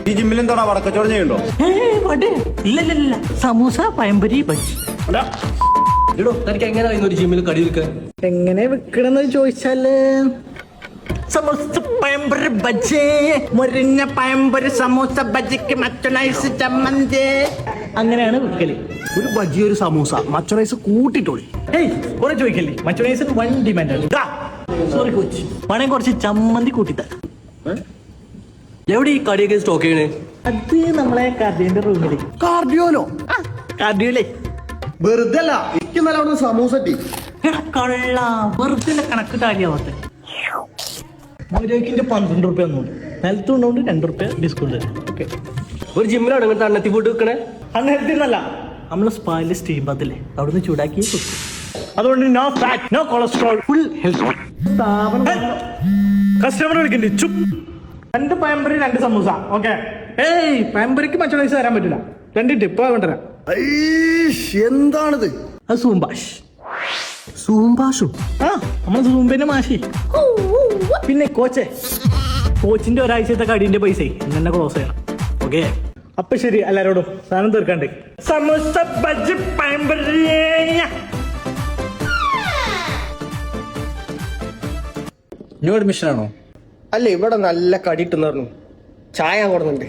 ഈ ജിമ്മിൽ എന്താണോ വടക്കച്ചോടം ചെയ്യണ്ടോ? ഇല്ല സമൂസ പഴംപൊരി ബജ്ജി. ഇടോ തനിക്ക് എങ്ങനെ ഒരു ജിമ്മിൽ കടി വിൽക്കാൻ? എങ്ങനെ വിൽക്കണമെന്ന് ചോദിച്ചാല് സമൂസ പഴംപൊരി ബജ്ജി, മുരിഞ്ഞ പഴംപൊരി സമൂസ ബജ്ജിക്ക് മച്ചനൈസ് ചമ്മന്തി, അങ്ങനെയാണ് വിൽക്കല്. ഒരു ബജി ഒരു സമൂസ മച്ചറൈസ് കൂട്ടിട്ടോളി. കുറെ ചോദിക്കല്ലേ, മച്ചനൈസിന് വൺ ഡിമാൻഡ്. സോറി കോച്ച്, വേണമെങ്കിൽ കുറച്ച് ചമ്മന്തി കൂട്ടിത്തരാം. എവിടെ ഈ കടിയൊക്കെ സ്റ്റോക്ക് ചെയ്യണേ? അത് നമ്മളെ കാർഡിയോന്റെ റൂമില്. കാർഡിയോലോ? കാർഡിയോലേ വെറുതെ അല്ല, എനിക്ക് നല്ല അവിടെ സമൂസ ടീ. കള്ള വെറുതെ കണക്ക് കാര്യമാവട്ടെ. മര്യാദക്കിന്റെ 12 റുപ്യ ഒന്നുണ്ട്, നിലത്തുകൊണ്ടുകൊണ്ട് 2 റുപ്യ ഡിസ്കൗണ്ട്. ഓക്കെ, ഒരു ജിമ്മിലാണ് ഇങ്ങനത്തെ അണ്ണത്തി ഫുഡ് വെക്കണേ? അന്നേരത്തിൽ നിന്നല്ല, നമ്മളെ സ്പായില് സ്റ്റീം ബാത്തില്ലേ അവിടുന്ന് ചൂടാക്കി അതുകൊണ്ട് no fat no cholesterol, full health. Customer വിളിക്കണ്ടേ? ചുപ്. 2 പഴംപൊരി 2 സമൂസ. ഓക്കെ. പഴംപൊരിക്ക് മച്ചോണൈസ് തരാൻ പറ്റില്ല, 2 ടിപ്പ് കൊണ്ടുവരാം. എന്താണിത്? അത് സൂംബാഷ്. സൂംബാഷു? നമ്മളെ സൂമ്പിന്റെ മാഷി. പിന്നെ കോച്ചിന്റെ ഒരാഴ്ചത്തെ കടീന്റെ പൈസ ഇന്നെ ക്ലോസ് ചെയ്യണം. ഓക്കെ, അപ്പൊ ശരി, എല്ലാരോടും സാധനം തീർക്കണ്ടേ. സമൂസ ബജ്ജി പഴംപൊരി. ന്യൂ അഡ്മിഷൻ ആണോ? അല്ല, ഇവിടെ നല്ല കടി ഇട്ടെന്ന് പറഞ്ഞു. ചായ കൊടുക്കുന്നുണ്ട്.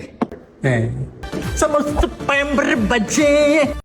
സമൂസ പഴംപൊരി ബജ്ജി.